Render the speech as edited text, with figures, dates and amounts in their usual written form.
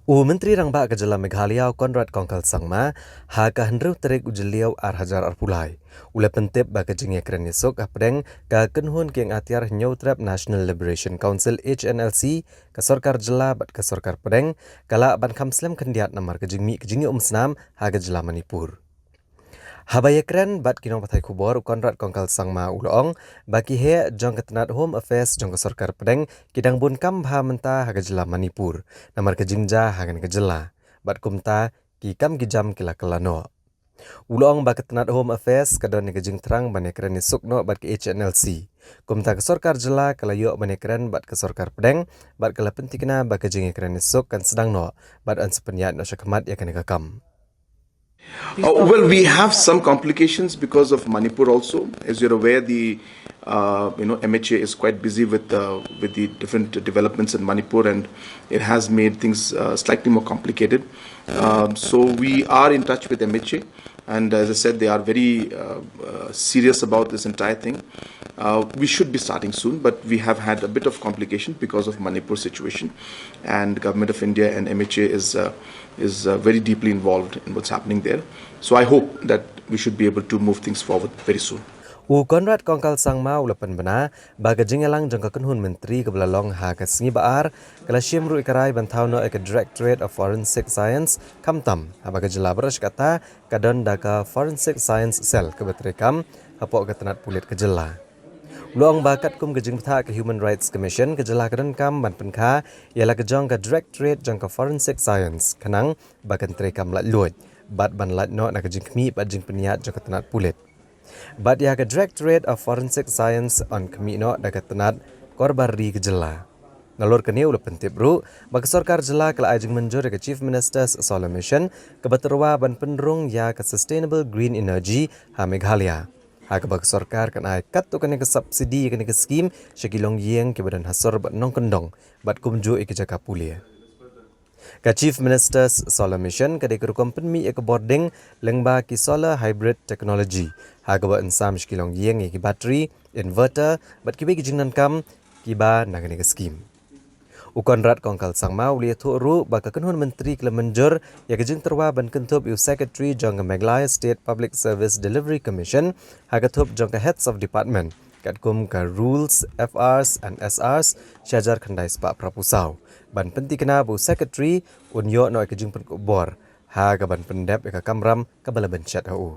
Menteri Rangba ke Jela Meghalaya Konrad Kongkal Sangma ha ka hendru terik ujeliau hajar pulai. Ule pentip ba ke jingya kren esok apreng ka kenhun keng atiar New Trap National Liberation Council HNLC ka sorkar jela bat ka sorkar pedeng kala ban khamslem kendiat namar ke jingmi umsnam ha ke Jela Manipur. Habaya keren bat kinong patai kubor Konrad Kongkal Sangma ulong baki he jong ketenat Home Affairs jong ke sorkar pedeng kidang bun kam bha menta haga Jela Manipur namar ke jingja hagan ke Jela bat kumta ki kam gijam kila kelano ulong ba ketenat Home Affairs kadon ke jing terang bane keren sukno bat ke HNLC kumta ke sorkar Jela kala yo bane keren bat ke sorkar pedeng bat kala pentikna ba ke jing keren suk kan sedang no bat an sepenyat no syakmat ya kan kam. Well, we have some complications because of Manipur also. As you're aware, the MHA is quite busy with the different developments in Manipur, and it has made things slightly more complicated. So we are in touch with MHA, and as I said, they are very serious about this entire thing. We should be starting soon, but we have had a bit of complication because of Manipur situation, and the Government of India and MHA is very deeply involved in what's happening there. So I hope that we should be able to move things forward very soon. Konrad Kongkal Sangma ulapan bana baga jingalang jangka kenhun menteri kebelalong ha ke sengi baar kala syemru ikarai bantau no ke Directorate of Forensic Science kamtam baga Jela beras kata kadon daga Forensic Science Cell ke betrekam hapok ke tenat pulit ke Jela. Luang bakat kum ke jingpatha ke Human Rights Commission ke Jela kadon kam ban penkha ialah ke jong ke Directorate jangka Forensic Science kenang bakan trekam lat luoj bat ban lat no na ke jingkmi bat jing peniat jangka tenat pulit. Bat ya ke Directorate of Forensic Science on Kemino daga tenat korbari ke Jela. Nalur kini ulah pentip ru bagi sorkar Jela kala ajing menjur ke Chief Minister's Solar Mission ke baterwa ban penderung ya ke Sustainable Green Energy ha Meghalaya. Ha ke bagi sorkar kan ai kat tu kene ke subsidi kene ke skim syakilong yeng ke badan hasor bat nong kendong bat kumju ke jaka pulia. Ka Chief Minister's Solar Mission ka dekur company ek boarding lengba ki solar hybrid technology ha ka ba insam shkilong yeng ki battery inverter bat ki bigi jingnan kam ki ba nagane ka scheme Konrad Kongkal Sangma uli thu ru ba ka kenhun menteri kala menjur ya ka jing terwa ban kentup yu secretary jong Meghalaya State Public Service Delivery Commission ha ka thup jong ka heads of department kat kum ka rules FRs and SRs syajar khandai spa prapusau ban penti kena bu secretary unyo no ke jing pen bor ha ka ban pendep ka kamram ka bala benchat hu